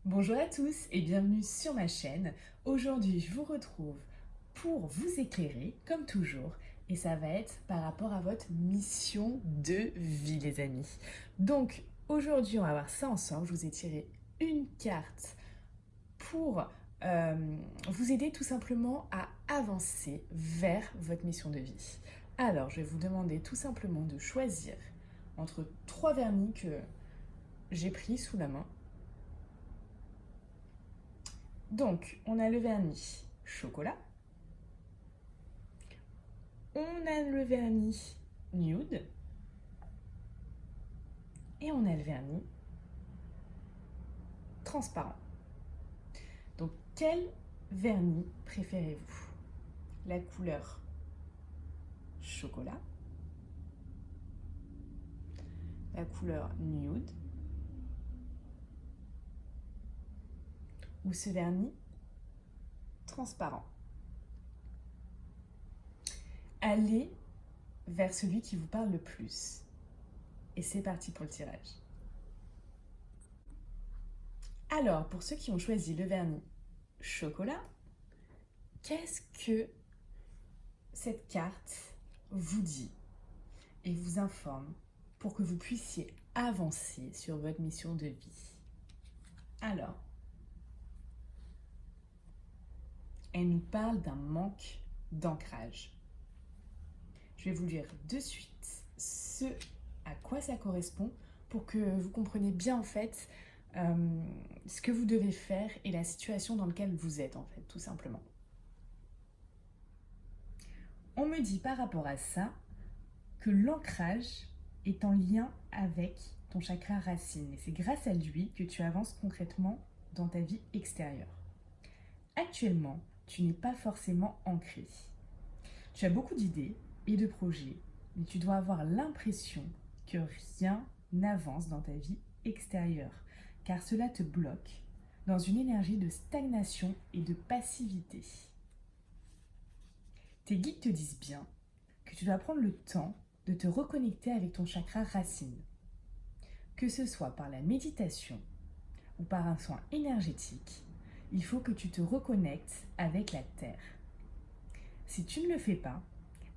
Bonjour à tous et bienvenue sur ma chaîne. Aujourd'hui, je vous retrouve pour vous éclairer, comme toujours, et ça va être par rapport à votre mission de vie, les amis. Donc, aujourd'hui, on va voir ça ensemble. Je vous ai tiré une carte pour vous aider tout simplement à avancer vers votre mission de vie. Alors, je vais vous demander tout simplement de choisir entre trois vernis que j'ai pris sous la main. Donc, on a le vernis chocolat, on a le vernis nude et on a le vernis transparent. Donc, quel vernis préférez-vous? La couleur chocolat, la couleur nude ou ce vernis transparent? Allez vers celui qui vous parle le plus. Et c'est parti pour le tirage. Alors, pour ceux qui ont choisi le vernis chocolat, qu'est-ce que cette carte vous dit et vous informe pour que vous puissiez avancer sur votre mission de vie? Alors, elle nous parle d'un manque d'ancrage. Je vais vous lire de suite ce à quoi ça correspond pour que vous compreniez bien en fait ce que vous devez faire et la situation dans laquelle vous êtes en fait, tout simplement. On me dit par rapport à ça que l'ancrage est en lien avec ton chakra racine et c'est grâce à lui que tu avances concrètement dans ta vie extérieure. Actuellement, tu n'es pas forcément ancré. Tu as beaucoup d'idées et de projets, mais tu dois avoir l'impression que rien n'avance dans ta vie extérieure, car cela te bloque dans une énergie de stagnation et de passivité. Tes guides te disent bien que tu dois prendre le temps de te reconnecter avec ton chakra racine, que ce soit par la méditation ou par un soin énergétique. Il faut que tu te reconnectes avec la terre. Si tu ne le fais pas,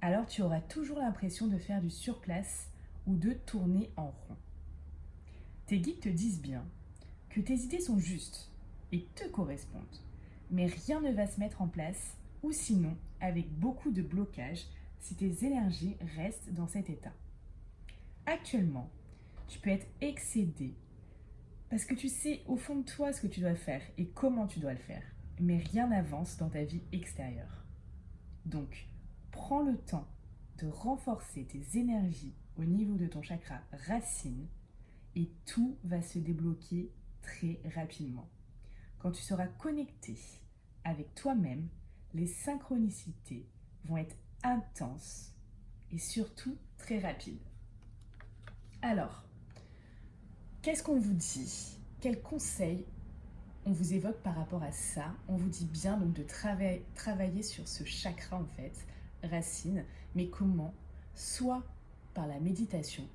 alors tu auras toujours l'impression de faire du surplace ou de tourner en rond. Tes guides te disent bien que tes idées sont justes et te correspondent, mais rien ne va se mettre en place ou sinon avec beaucoup de blocage si tes énergies restent dans cet état. Actuellement, tu peux être excédé parce que tu sais au fond de toi ce que tu dois faire et comment tu dois le faire, mais rien n'avance dans ta vie extérieure. Donc, prends le temps de renforcer tes énergies au niveau de ton chakra racine et tout va se débloquer très rapidement. Quand tu seras connecté avec toi-même, les synchronicités vont être intenses et surtout très rapides. Alors, qu'est-ce qu'on vous dit? Quels conseils on vous évoque par rapport à ça? On vous dit bien donc de travailler sur ce chakra en fait, racine, mais comment? Soit par la méditation,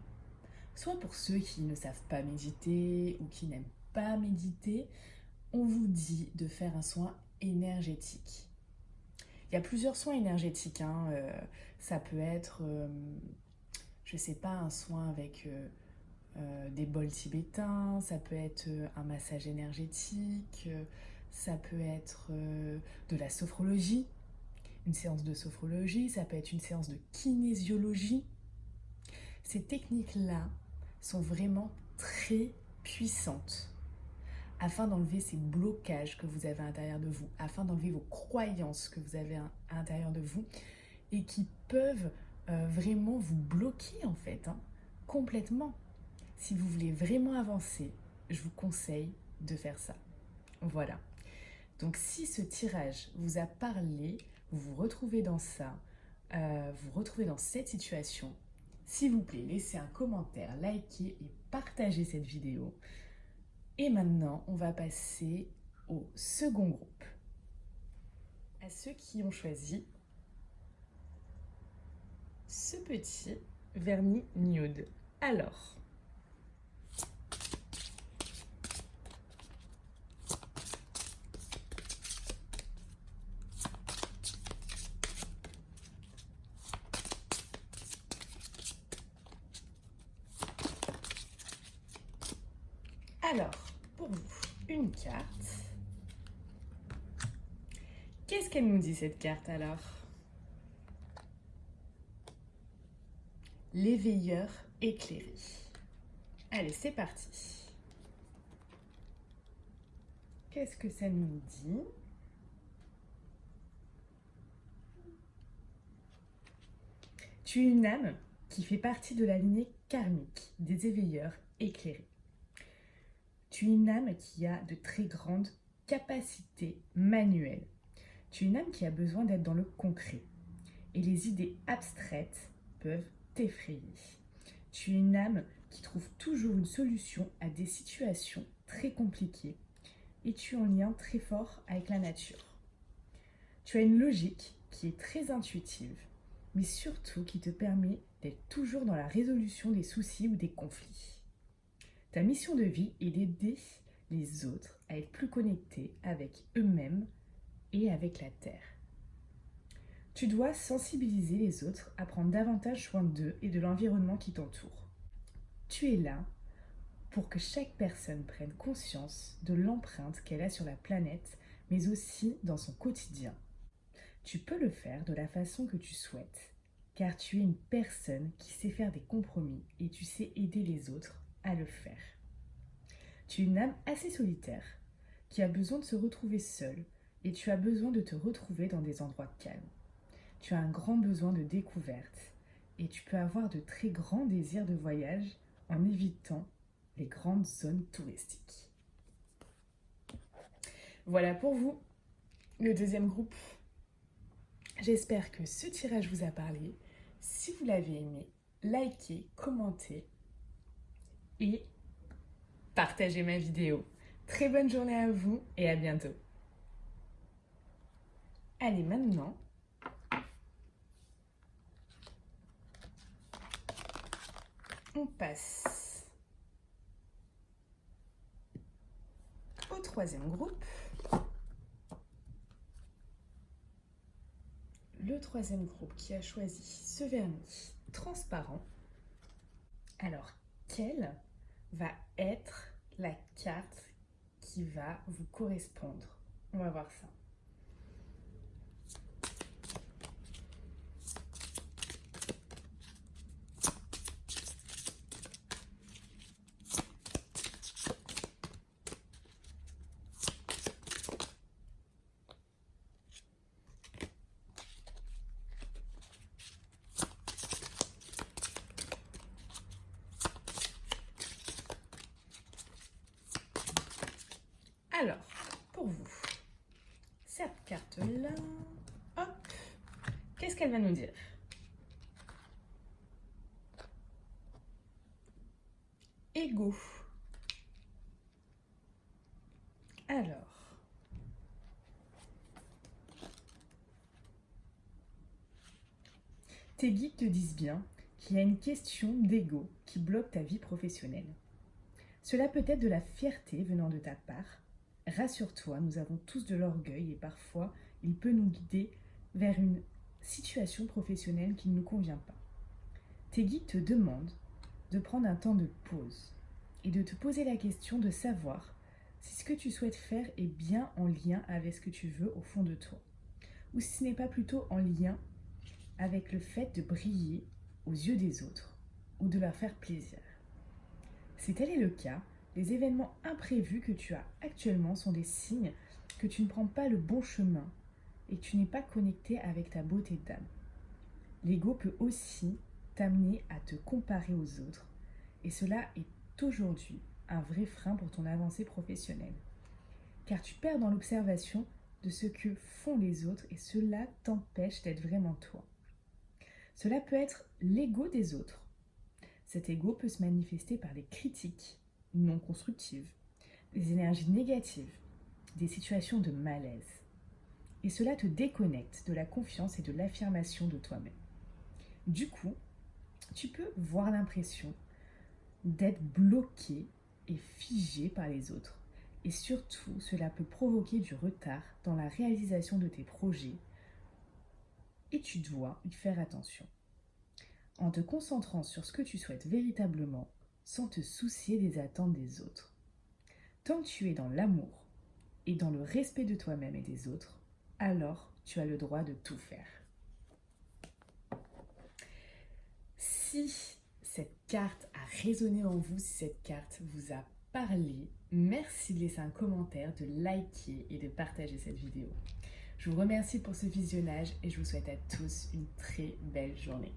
soit pour ceux qui ne savent pas méditer ou qui n'aiment pas méditer, on vous dit de faire un soin énergétique. Il y a plusieurs soins énergétiques, hein. Ça peut être, je sais pas, un soin avec des bols tibétains, ça peut être un massage énergétique, ça peut être de la sophrologie, une séance de sophrologie, ça peut être une séance de kinésiologie. Ces techniques-là sont vraiment très puissantes afin d'enlever ces blocages que vous avez à l'intérieur de vous, afin d'enlever vos croyances que vous avez à l'intérieur de vous et qui peuvent vraiment vous bloquer en fait, hein, complètement. Si vous voulez vraiment avancer, je vous conseille de faire ça. Voilà. Donc si ce tirage vous a parlé, vous vous retrouvez dans ça, vous vous retrouvez dans cette situation, s'il vous plaît, laissez un commentaire, likez et partagez cette vidéo. Et maintenant, on va passer au second groupe. À ceux qui ont choisi ce petit vernis nude. Alors, Alors, pour vous, une carte. Qu'est-ce qu'elle nous dit cette carte alors? L'éveilleur éclairé. Allez, c'est parti. Qu'est-ce que ça nous dit? Tu es une âme qui fait partie de la lignée karmique des éveilleurs éclairés. Tu es une âme qui a de très grandes capacités manuelles. Tu es une âme qui a besoin d'être dans le concret. Et les idées abstraites peuvent t'effrayer. Tu es une âme qui trouve toujours une solution à des situations très compliquées. Et tu es en lien très fort avec la nature. Tu as une logique qui est très intuitive, mais surtout qui te permet d'être toujours dans la résolution des soucis ou des conflits. Ta mission de vie est d'aider les autres à être plus connectés avec eux-mêmes et avec la Terre. Tu dois sensibiliser les autres à prendre davantage soin d'eux et de l'environnement qui t'entoure. Tu es là pour que chaque personne prenne conscience de l'empreinte qu'elle a sur la planète, mais aussi dans son quotidien. Tu peux le faire de la façon que tu souhaites, car tu es une personne qui sait faire des compromis et tu sais aider les autres à le faire. Tu es une âme assez solitaire, qui a besoin de se retrouver seule, et tu as besoin de te retrouver dans des endroits calmes. Tu as un grand besoin de découverte, et tu peux avoir de très grands désirs de voyage en évitant les grandes zones touristiques. Voilà pour vous, le deuxième groupe. J'espère que ce tirage vous a parlé. Si vous l'avez aimé, likez, commentez et partagez ma vidéo. Très bonne journée à vous et à bientôt. Allez, maintenant, on passe au troisième groupe. Le troisième groupe qui a choisi ce vernis transparent. Alors, quelle va être la carte qui va vous correspondre? On va voir ça. Alors, pour vous, cette carte-là, hop, qu'est-ce qu'elle va nous dire? Ego. Alors, tes guides te disent bien qu'il y a une question d'ego qui bloque ta vie professionnelle. Cela peut être de la fierté venant de ta part. Rassure-toi, nous avons tous de l'orgueil et parfois il peut nous guider vers une situation professionnelle qui ne nous convient pas. Tes guides te demandent de prendre un temps de pause et de te poser la question de savoir si ce que tu souhaites faire est bien en lien avec ce que tu veux au fond de toi, ou si ce n'est pas plutôt en lien avec le fait de briller aux yeux des autres ou de leur faire plaisir. Si tel est le cas, les événements imprévus que tu as actuellement sont des signes que tu ne prends pas le bon chemin et que tu n'es pas connecté avec ta beauté d'âme. L'ego peut aussi t'amener à te comparer aux autres et cela est aujourd'hui un vrai frein pour ton avancée professionnelle. Car tu perds dans l'observation de ce que font les autres et cela t'empêche d'être vraiment toi. Cela peut être l'ego des autres. Cet ego peut se manifester par des critiques non constructives, des énergies négatives, des situations de malaise. Et cela te déconnecte de la confiance et de l'affirmation de toi-même. Du coup, tu peux voir l'impression d'être bloqué et figé par les autres. Et surtout, cela peut provoquer du retard dans la réalisation de tes projets. Et tu dois y faire attention. En te concentrant sur ce que tu souhaites véritablement, sans te soucier des attentes des autres. Tant que tu es dans l'amour et dans le respect de toi-même et des autres, alors tu as le droit de tout faire. Si cette carte a résonné en vous, si cette carte vous a parlé, merci de laisser un commentaire, de liker et de partager cette vidéo. Je vous remercie pour ce visionnage et je vous souhaite à tous une très belle journée.